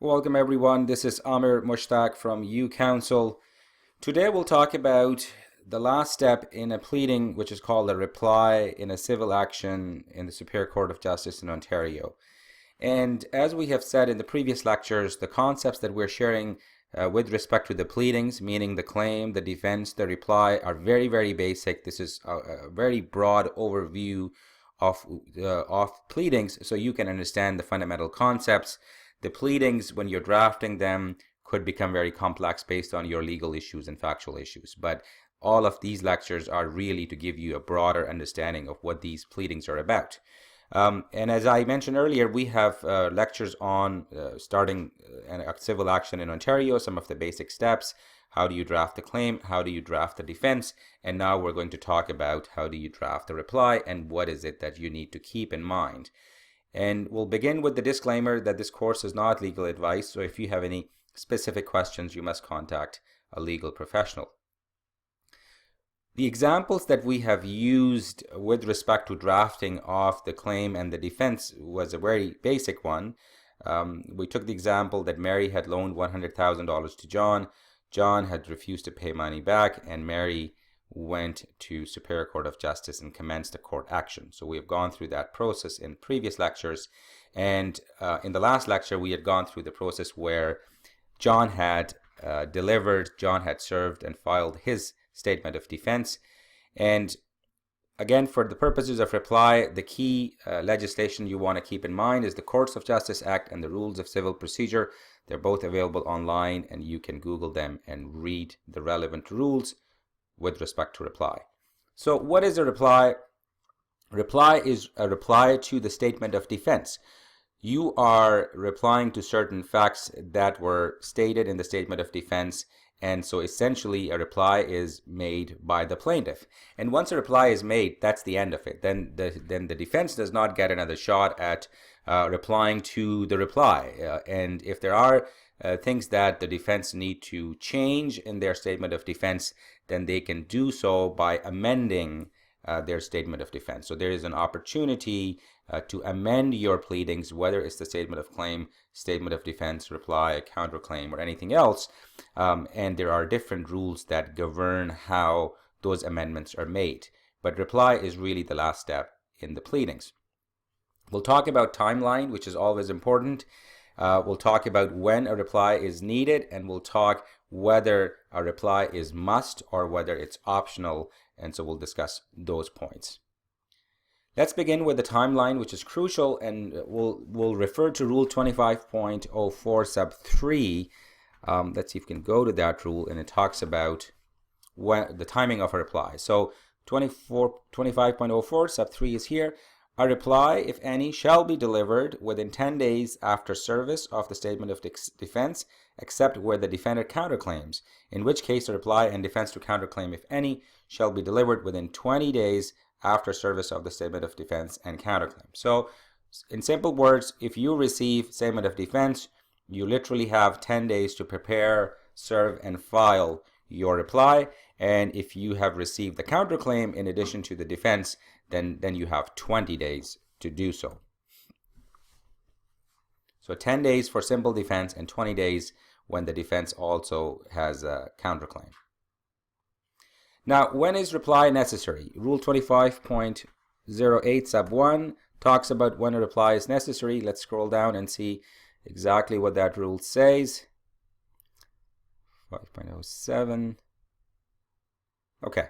Welcome everyone, this is Amer Mushtaq from UCounsel. Today we'll talk about the last step in a pleading, which is called a reply in a civil action in the Superior Court of Justice in Ontario. And as we have said in the previous lectures, the concepts that we're sharing with respect to the pleadings, meaning the claim, the defense, the reply, are very, very basic. This is a very broad overview of pleadings so you can understand the fundamental concepts. The pleadings, when you're drafting them, could become very complex based on your legal issues and factual issues. But all of these lectures are really to give you a broader understanding of what these pleadings are about. And as I mentioned earlier, we have lectures on starting a civil action in Ontario, some of the basic steps. How do you draft the claim? How do you draft the defense? And now we're going to talk about how do you draft the reply and what is it that you need to keep in mind. And we'll begin with the disclaimer that this course is not legal advice, so if you have any specific questions, you must contact a legal professional. The examples that we have used with respect to drafting of the claim and the defense was a very basic one. We took the example that Mary had loaned $100,000 to John. John had refused to pay money back, and Mary went to Superior Court of Justice and commenced a court action. So we have gone through that process in previous lectures, and in the last lecture we had gone through the process where John had John had served and filed his statement of defense. And again, for the purposes of reply, the key legislation you want to keep in mind is the Courts of Justice Act and the Rules of Civil Procedure. They're both available online, and you can Google them and read the relevant rules with respect to reply. So what is a reply? Reply is a reply to the statement of defense. You are replying to certain facts that were stated in the statement of defense, and so essentially a reply is made by the plaintiff. And once a reply is made, that's the end of it. Then the defense does not get another shot at replying to the reply. And if there are things that the defense need to change in their statement of defense, then they can do so by amending their statement of defense. So there is an opportunity to amend your pleadings, whether it's the statement of claim, statement of defense, reply, counterclaim, or anything else. And there are different rules that govern how those amendments are made. But reply is really the last step in the pleadings. We'll talk about timeline, which is always important. We'll talk about when a reply is needed, and we'll talk whether a reply is must or whether it's optional, and so we'll discuss those points. Let's begin with the timeline, which is crucial, and we'll refer to Rule 25.04 sub 3. Let's see if we can go to that rule, and it talks about when the timing of a reply. So 25.04 sub 3 is here. A reply, if any, shall be delivered within 10 days after service of the statement of defense, except where the defendant counterclaims, in which case a reply and defense to counterclaim, if any, shall be delivered within 20 days after service of the statement of defense and counterclaim. So, in simple words, if you receive statement of defense, you literally have 10 days to prepare, serve, and file your reply. And if you have received the counterclaim in addition to the defense, then you have 20 days to do so. So 10 days for simple defense and 20 days when the defense also has a counterclaim. Now, when is reply necessary? Rule 25.08 sub 1 talks about when a reply is necessary. Let's scroll down and see exactly what that rule says. 5.07. Okay.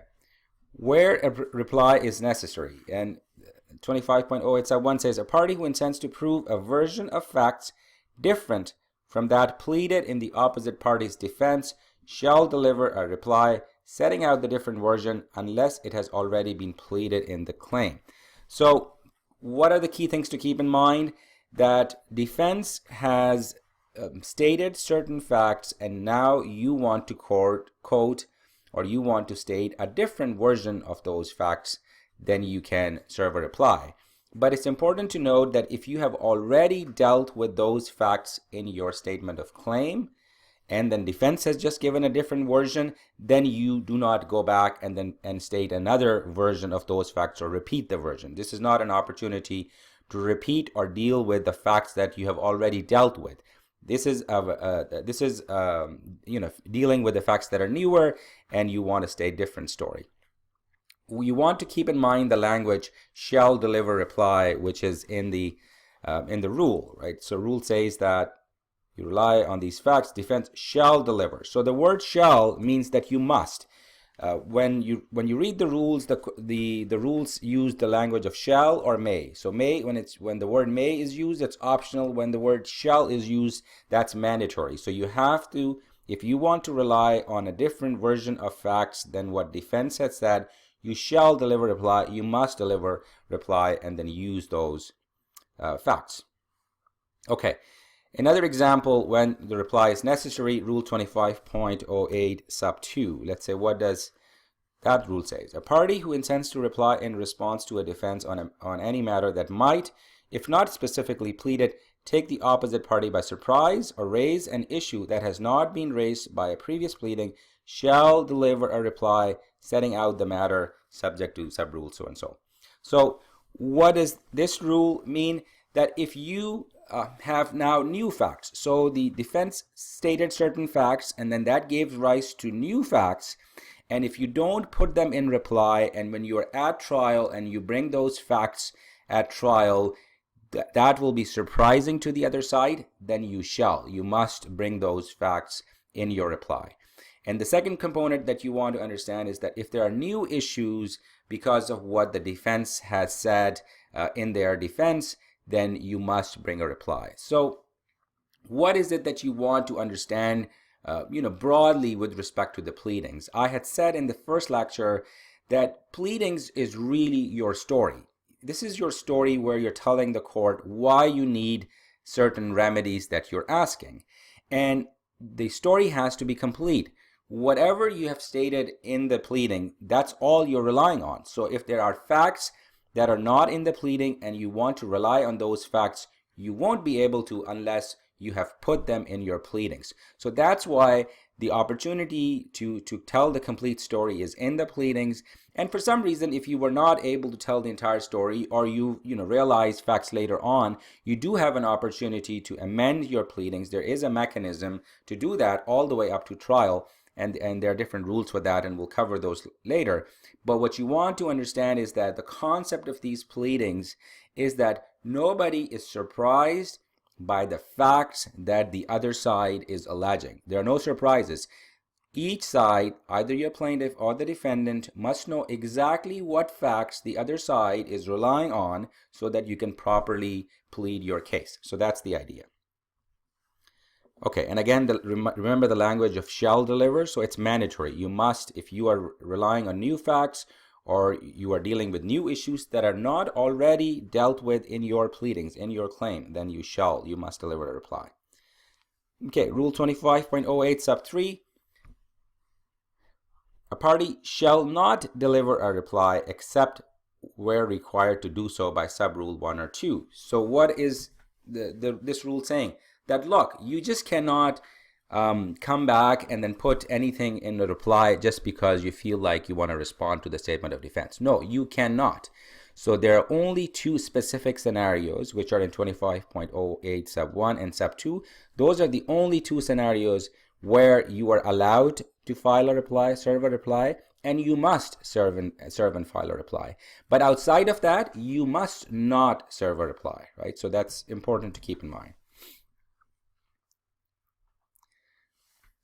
Where a reply is necessary. And 25.08 sub 1 says, a party who intends to prove a version of facts different from that pleaded in the opposite party's defense shall deliver a reply setting out the different version unless it has already been pleaded in the claim. So what are the key things to keep in mind? That defense has stated certain facts, and now you want to quote or you want to state a different version of those facts, then you can serve a reply. But it's important to note that if you have already dealt with those facts in your statement of claim, and then defense has just given a different version, then you do not go back and state another version of those facts or repeat the version. This is not an opportunity to repeat or deal with the facts that you have already dealt with. This is dealing with the facts that are newer, and you want to state different story. You want to keep in mind the language shall deliver reply, which is in the rule, right? So rule says that you rely on these facts, defense shall deliver. So the word shall means that you must. When you read the rules, the rules use the language of shall or may. So may, when the word may is used, it's optional. When the word shall is used, that's mandatory. So you have to, if you want to rely on a different version of facts than what defense has said, you shall deliver reply, you must deliver reply, and then use those facts. Okay, another example when the reply is necessary, Rule 25.08 sub 2. Let's say, what does that rule say? A party who intends to reply in response to a defense on any matter that might, if not specifically pleaded, take the opposite party by surprise or raise an issue that has not been raised by a previous pleading shall deliver a reply setting out the matter subject to sub-rule so and so. So what does this rule mean? That if you have now new facts, so the defense stated certain facts and then that gave rise to new facts, and if you don't put them in reply, and when you are at trial and you bring those facts at trial, that will be surprising to the other side, then you must bring those facts in your reply. And the second component that you want to understand is that if there are new issues because of what the defense has said in their defense, then you must bring a reply. So what is it that you want to understand broadly with respect to the pleadings? I had said in the first lecture that pleadings is really your story. This is your story where you're telling the court why you need certain remedies that you're asking. And the story has to be complete. Whatever you have stated in the pleading, that's all you're relying on. So if there are facts that are not in the pleading and you want to rely on those facts, you won't be able to unless you have put them in your pleadings. So that's why the opportunity to tell the complete story is in the pleadings. And for some reason, if you were not able to tell the entire story, or you realize facts later on, you do have an opportunity to amend your pleadings. There is a mechanism to do that all the way up to trial. And there are different rules for that, and we'll cover those later. But what you want to understand is that the concept of these pleadings is that nobody is surprised by the facts that the other side is alleging. There are no surprises. Each side, either your plaintiff or the defendant, must know exactly what facts the other side is relying on so that you can properly plead your case. So that's the idea. Okay, and again, remember the language of shall deliver, so it's mandatory. You must, if you are relying on new facts or you are dealing with new issues that are not already dealt with in your pleadings, in your claim, then you must deliver a reply. Okay, Rule 25.08 sub 3. A party shall not deliver a reply except where required to do so by sub-rule 1 or 2. So what is this rule saying? That look, you just cannot come back and then put anything in the reply just because you feel like you want to respond to the statement of defense. No, you cannot. So there are only two specific scenarios, which are in 25.08 sub 1 and sub 2. Those are the only two scenarios where you are allowed to file a reply, serve a reply, and you must serve and file a reply. But outside of that, you must not serve a reply, right? So that's important to keep in mind.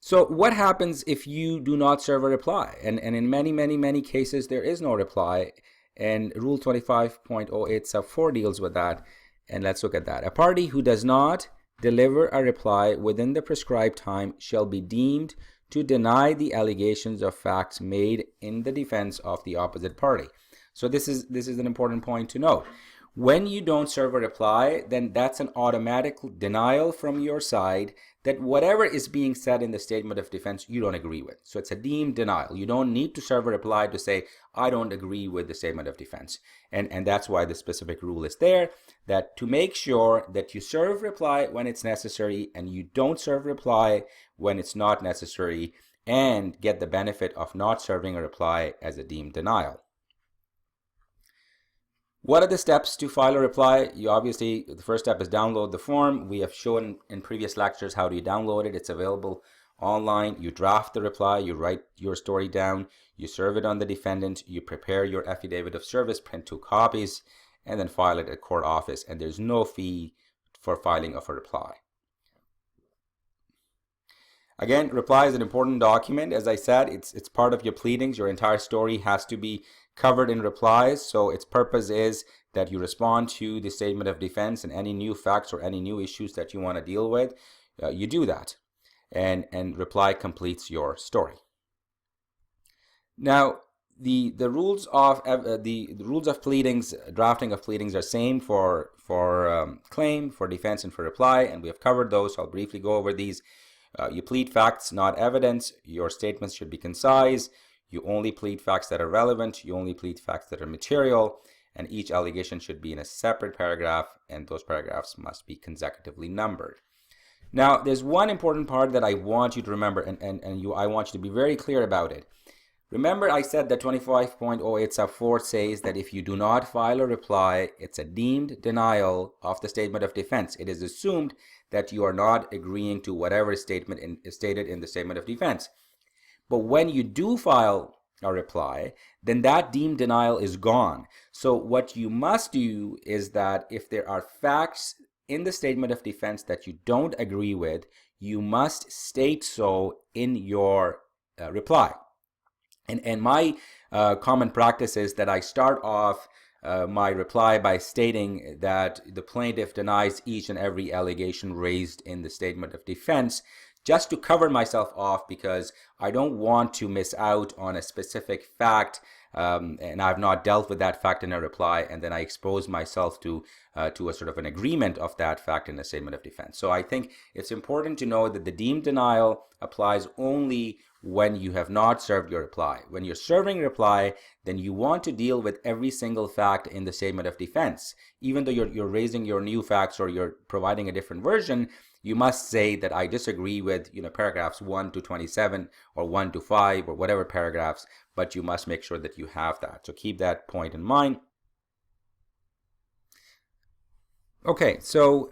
So what happens if you do not serve a reply? And in many cases, there is no reply. And Rule 25.08 sub 4 deals with that. And let's look at that. A party who does not deliver a reply within the prescribed time shall be deemed to deny the allegations of facts made in the defense of the opposite party. So this is an important point to note. When you don't serve a reply, then that's an automatic denial from your side that whatever is being said in the statement of defense you don't agree with. So it's a deemed denial. You don't need to serve a reply to say, I don't agree with the statement of defense. And that's why the specific rule is there, that to make sure that you serve reply when it's necessary and you don't serve reply when it's not necessary, and get the benefit of not serving a reply as a deemed denial. What are the steps to file a reply? You obviously, the first step is download the form. We have shown in previous lectures how do you download it. It's available online. You draft the reply, you write your story down, you serve it on the defendant, you prepare your affidavit of service, print 2 copies, and then file it at court office. And there's no fee for filing of a reply. Again, reply is an important document. As I said, it's part of your pleadings. Your entire story has to be covered in replies. So its purpose is that you respond to the statement of defense and any new facts or any new issues that you want to deal with. You do that, and reply completes your story. Now, the rules of the rules of pleadings, drafting of pleadings, are same for claim, for defense, and for reply, and we have covered those. So I'll briefly go over these. You plead facts, not evidence. Your statements should be concise. You only plead facts that are relevant. You only plead facts that are material. And each allegation should be in a separate paragraph, and those paragraphs must be consecutively numbered. Now, there's one important part that I want you to remember, and I want you to be very clear about it. Remember, I said that 25.08 sub 4 says that if you do not file a reply, it's a deemed denial of the statement of defense. It is assumed that you are not agreeing to whatever statement is stated in the statement of defense. But when you do file a reply, then that deemed denial is gone. So what you must do is that if there are facts in the statement of defense that you don't agree with, you must state so in your reply. And my common practice is that I start off my reply by stating that the plaintiff denies each and every allegation raised in the statement of defense, just to cover myself off, because I don't want to miss out on a specific fact, and I've not dealt with that fact in a reply, and then I expose myself to a sort of an agreement of that fact in the statement of defense. So I think it's important to know that the deemed denial applies only when you have not served your reply. When you're serving reply, then you want to deal with every single fact in the statement of defense. Even though you're raising your new facts or you're providing a different version, you must say that I disagree with, paragraphs 1 to 27 or 1 to 5 or whatever paragraphs, but you must make sure that you have that. So keep that point in mind. Okay, so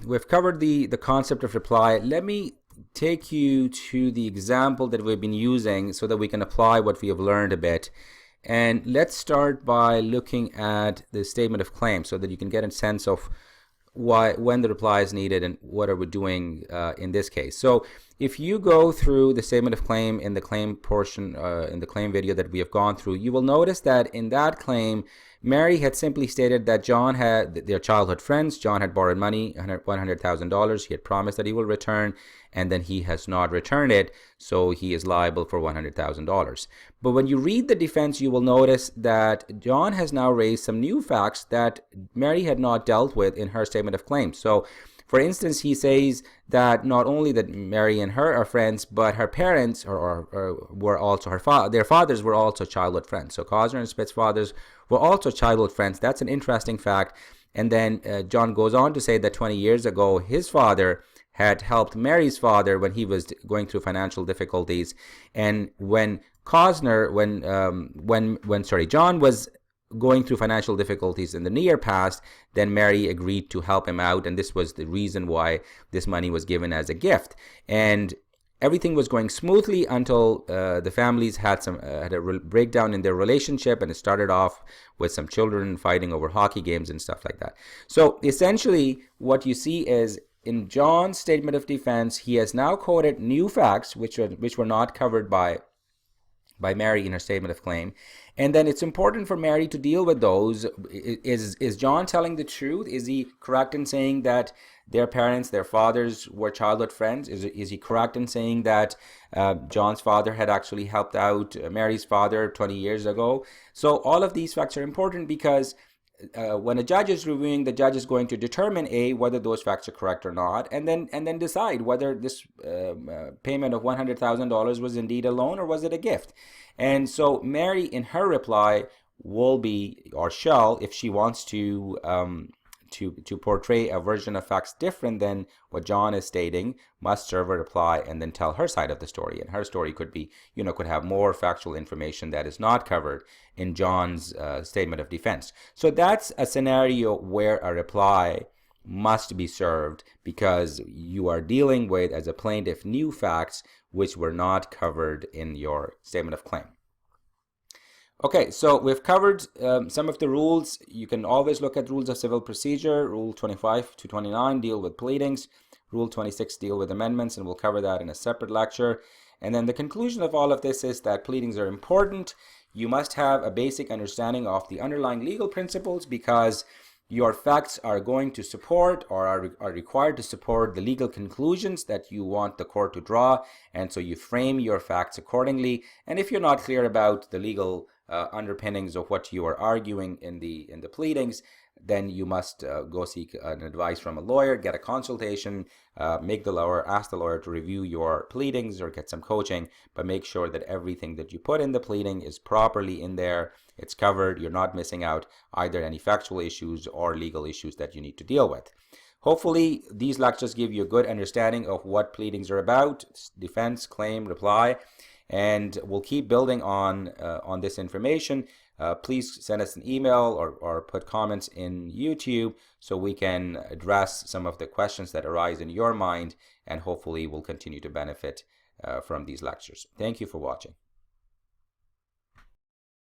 we've covered the concept of reply. Let me take you to the example that we've been using so that we can apply what we have learned a bit. And let's start by looking at the statement of claim so that you can get a sense of when the reply is needed and what are we doing in this case. So if you go through the statement of claim in the claim portion, in the claim video that we have gone through, you will notice that in that claim, Mary had simply stated that John had, their childhood friends, John had borrowed money, $100,000. He had promised that he will return, and then he has not returned it, so he is liable for $100,000. But when you read the defense, you will notice that John has now raised some new facts that Mary had not dealt with in her statement of claim. So, for instance, he says that not only that Mary and her are friends, but her parents were also their fathers were also childhood friends. So Cosner and Smith's fathers were also childhood friends. That's an interesting fact. And then John goes on to say that 20 years ago, his father had helped Mary's father when he was going through financial difficulties. And when John was going through financial difficulties in the near past, then Mary agreed to help him out, and this was the reason why this money was given as a gift. And everything was going smoothly until the families had a breakdown in their relationship, and it started off with some children fighting over hockey games and stuff like that. So essentially what you see is in John's statement of defense, he has now quoted new facts which were not covered by Mary in her statement of claim. And then it's important for Mary to deal with those. Is John telling the truth? Is he correct in saying that their parents, their fathers were childhood friends? Is he correct in saying that John's father had actually helped out Mary's father 20 years ago? So all of these facts are important because when a judge is reviewing, the judge is going to determine whether those facts are correct or not, and then decide whether this payment of $100,000 was indeed a loan or was it a gift. And so Mary, in her reply, will be or shall, if she wants to to portray a version of facts different than what John is stating must serve a reply and then tell her side of the story. And her story could be, could have more factual information that is not covered in John's statement of defense. So that's a scenario where a reply must be served because you are dealing with, as a plaintiff, new facts which were not covered in your statement of claim. Okay, so we've covered some of the rules. You can always look at rules of civil procedure. Rule 25 to 29 deal with pleadings. Rule 26 deal with amendments, and we'll cover that in a separate lecture. And then the conclusion of all of this is that pleadings are important. You must have a basic understanding of the underlying legal principles because your facts are going to support or are required to support the legal conclusions that you want the court to draw, and so you frame your facts accordingly. And if you're not clear about the legal underpinnings of what you are arguing in the pleadings, then you must go seek an advice from a lawyer, get a consultation, ask the lawyer to review your pleadings or get some coaching, but make sure that everything that you put in the pleading is properly in there, it's covered, you're not missing out either any factual issues or legal issues that you need to deal with. Hopefully these lectures give you a good understanding of what pleadings are about, defense, claim, reply, and we'll keep building on this information. Please send us an email or put comments in YouTube so we can address some of the questions that arise in your mind, and hopefully we'll continue to benefit from these lectures. Thank you for watching.